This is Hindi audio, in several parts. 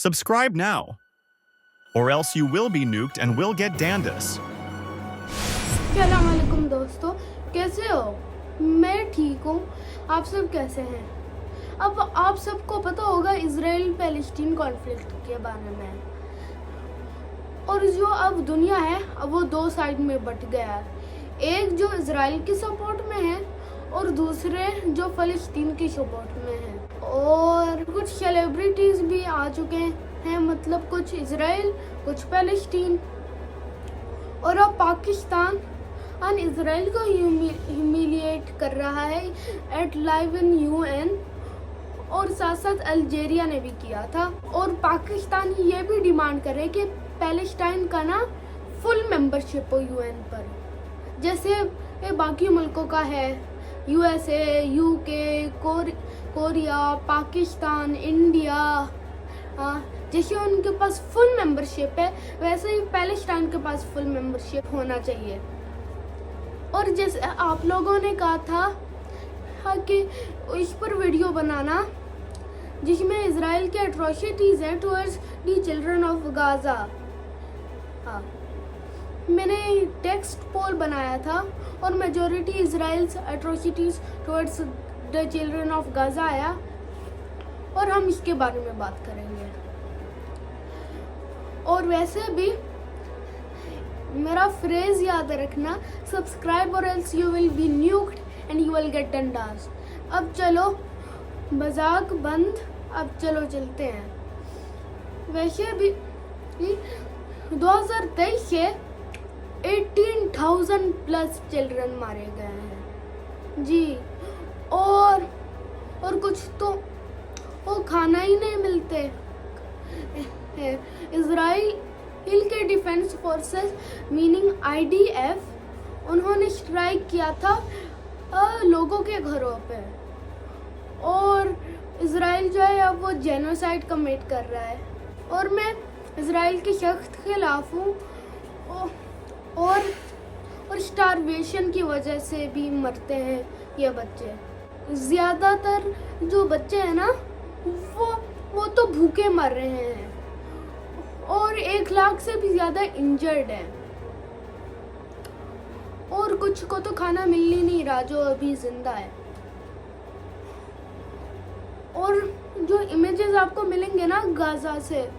Subscribe now, or else you will be nuked and will get Dandus. अस्सलाम वालेकुम दोस्तों, कैसे हो? मैं ठीक हूँ। आप सब कैसे हैं? अब आप सबको पता होगा इजराइल पैलेस्टीन कॉन्फ्लिक्ट के बारे में, और जो अब दुनिया है अब वो दो साइड में बट गया है। एक जो इजराइल की सपोर्ट में है और दूसरे जो फ़लस्तीन की सपोर्ट में है। और कुछ सेलिब्रिटीज़ भी आ चुके हैं, मतलब कुछ इजराइल कुछ पैलेस्टीन। और अब पाकिस्तान इजराइल को ह्यूमिलिएट कर रहा है एट लाइव इन यूएन, और साथ साथ अल्जीरिया ने भी किया था। और पाकिस्तान ये भी डिमांड करे कि पैलेस्टाइन का ना फुल मेंबरशिप हो यूएन पर, जैसे बाकी मुल्कों का है, USA, UK, Korea, Pakistan, India, जैसे उनके पास फुल मेंबरशिप है वैसे ही पैलेस्टाइन के पास फुल मेंबरशिप होना चाहिए। और जैसे आप लोगों ने कहा था कि इस पर वीडियो बनाना जिसमें इजराइल के एट्रोसिटीज़ है towards the children of Gaza. हाँ, मैंने टेक्स्ट पोल बनाया था और majority Israel's atrocities towards the children of Gaza आया, और हम इसके बारे में बात करेंगे। और वैसे भी मेरा फ्रेज याद रखना, सब्सक्राइब और else you will be nuked and you will get डंडास। अब चलो मजाक बंद, अब चलो चलते हैं। वैसे भी 2023 से 18,000 प्लस चिल्ड्रन मारे गए हैं जी। और कुछ तो वो खाना ही नहीं मिलते। इजराइल के डिफेंस फोर्सेस मीनिंग IDF उन्होंने स्ट्राइक किया था लोगों के घरों पे, और इजराइल जो है अब वो जेनोसाइड कमिट कर रहा है। और मैं इजराइल के सख्त खिलाफ हूँ। और स्टारवेशन की वजह से भी मरते हैं ये बच्चे। ज़्यादातर जो बच्चे हैं ना वो तो भूखे मर रहे हैं, और 1 लाख से भी ज़्यादा इंजर्ड है, और कुछ को तो खाना मिल ही नहीं रहा जो अभी जिंदा है। और जो इमेजेस आपको मिलेंगे ना गाजा से,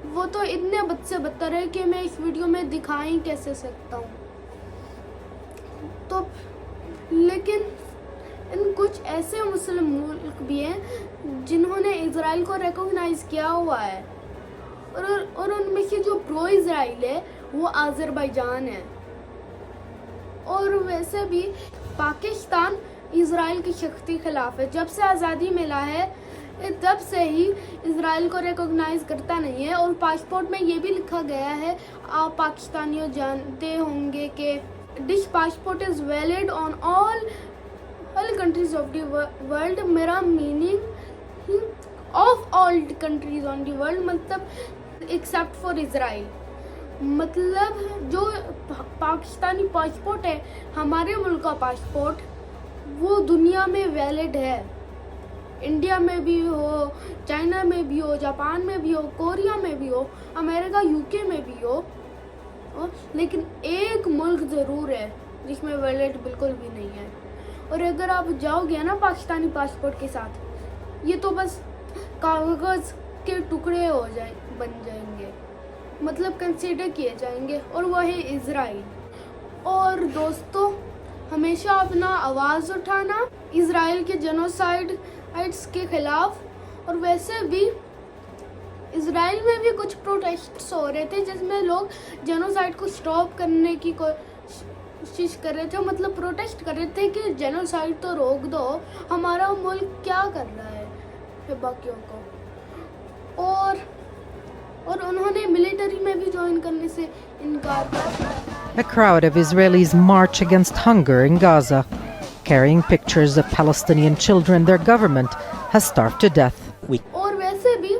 वो तो इतने बद से बदतर है कि मैं इस वीडियो में दिखा ही कैसे सकता हूँ। तो लेकिन इन कुछ ऐसे मुस्लिम मुल्क भी हैं जिन्होंने इजराइल को रिकॉग्नाइज किया हुआ है, और उनमें से जो प्रो इजराइल है वो अज़रबैजान है। और वैसे भी पाकिस्तान इजराइल की शक्ति खिलाफ है। जब से आज़ादी मिला है तब से ही इजराइल को रिकॉग्नाइज करता नहीं है। और पासपोर्ट में ये भी लिखा गया है, आप पाकिस्तानियों जानते होंगे कि this passport is valid on all countries of the world. मेरा meaning of all countries on the world, मतलब एक्सेप्ट फॉर इजराइल। मतलब जो पाकिस्तानी पासपोर्ट है, हमारे मुल्क का पासपोर्ट, वो दुनिया में वैलिड है। इंडिया में भी हो, चाइना में भी हो, जापान में भी हो, कोरिया में भी हो, अमेरिका UK में भी हो, लेकिन एक मुल्क ज़रूर है जिसमें वैलिड बिल्कुल भी नहीं है। और अगर आप जाओगे ना पाकिस्तानी पासपोर्ट के साथ, ये तो बस कागज़ के टुकड़े बन जाएंगे, मतलब कंसीडर किए जाएंगे, और वह है इजराइल। और दोस्तों, हमेशा अपना आवाज़ उठाना इजराइल के जेनोसाइड्स के खिलाफ। और वैसे भी इजराइल में भी कुछ प्रोटेस्ट्स हो रहे थे जिसमें लोग जेनोसाइड को स्टॉप करने की कोशिश कर रहे थे, मतलब प्रोटेस्ट कर रहे थे कि जेनोसाइड तो रोक दो, हमारा मुल्क क्या कर रहा है बाकियों को। और उन्होंने मिलिट्री में भी ज्वाइन करने से इनकार कर दिया। A crowd of Israelis march against hunger in Gaza, carrying pictures of Palestinian children their government has starved to death. और वैसे भी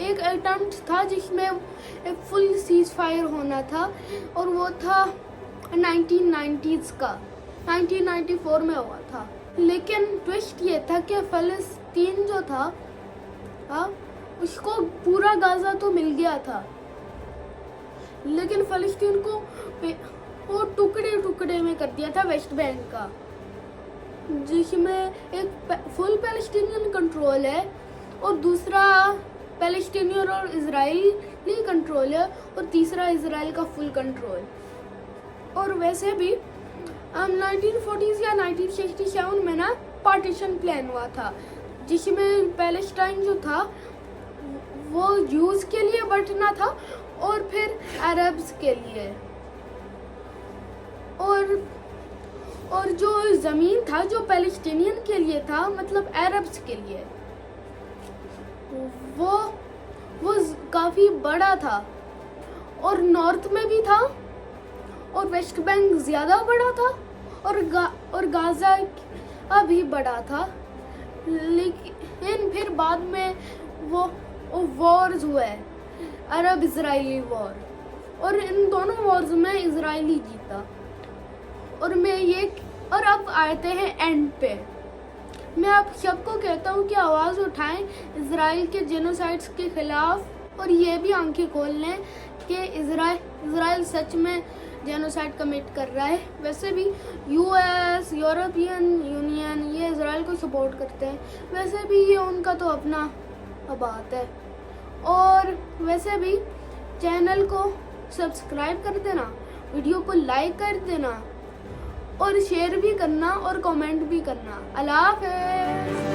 एक अटेम्प्ट था जिसमें एक फुल सीज फायर होना था, और वो था 1990s का, 1994 में हुआ था। लेकिन ट्विस्ट ये था कि फ़लस्तीन जो था उसको पूरा गाजा तो मिल गया था, लेकिन फ़लस्तीन को वो टुकड़े टुकड़े में कर दिया था वेस्ट बैंक का, जिसमें एक फुल पैलेस्टीनियन कंट्रोल है और दूसरा पैलेस्टीनियन और इजरायली कंट्रोल है और तीसरा इजराइल का फुल कंट्रोल। और वैसे भी 1940s या 1967 में ना पार्टीशन प्लान हुआ था, जिसमें पैलेस्टाइन जो था वो जूस के लिए बंटना था और फिर अरब्स के लिए, और जो ज़मीन था जो पैलेस्टीनियन के लिए था, मतलब अरब्स के लिए, वो काफ़ी बड़ा था और नॉर्थ में भी था और वेस्ट बैंक ज़्यादा बड़ा था और गाज़ा भी बड़ा था। लेकिन फिर बाद में वो वॉर्स हुए, अरब इजरायली वॉर, और इन दोनों वॉर्स में इजरायली जीता। और अब आते हैं एंड पे। मैं आप सबको कहता हूँ कि आवाज़ उठाएं इजराइल के जेनोसाइड्स के खिलाफ, और ये भी आंखें खोल लें कि इजराइल सच में जेनोसाइड कमिट कर रहा है। वैसे भी यूएस, यूरोपियन यूनियन ये इजराइल को सपोर्ट करते हैं, वैसे भी ये उनका तो अपना बात है। और वैसे भी चैनल को सब्सक्राइब कर देना, वीडियो को लाइक कर देना और शेयर भी करना और कमेंट भी करना। अल्लाह हाफ़िज़।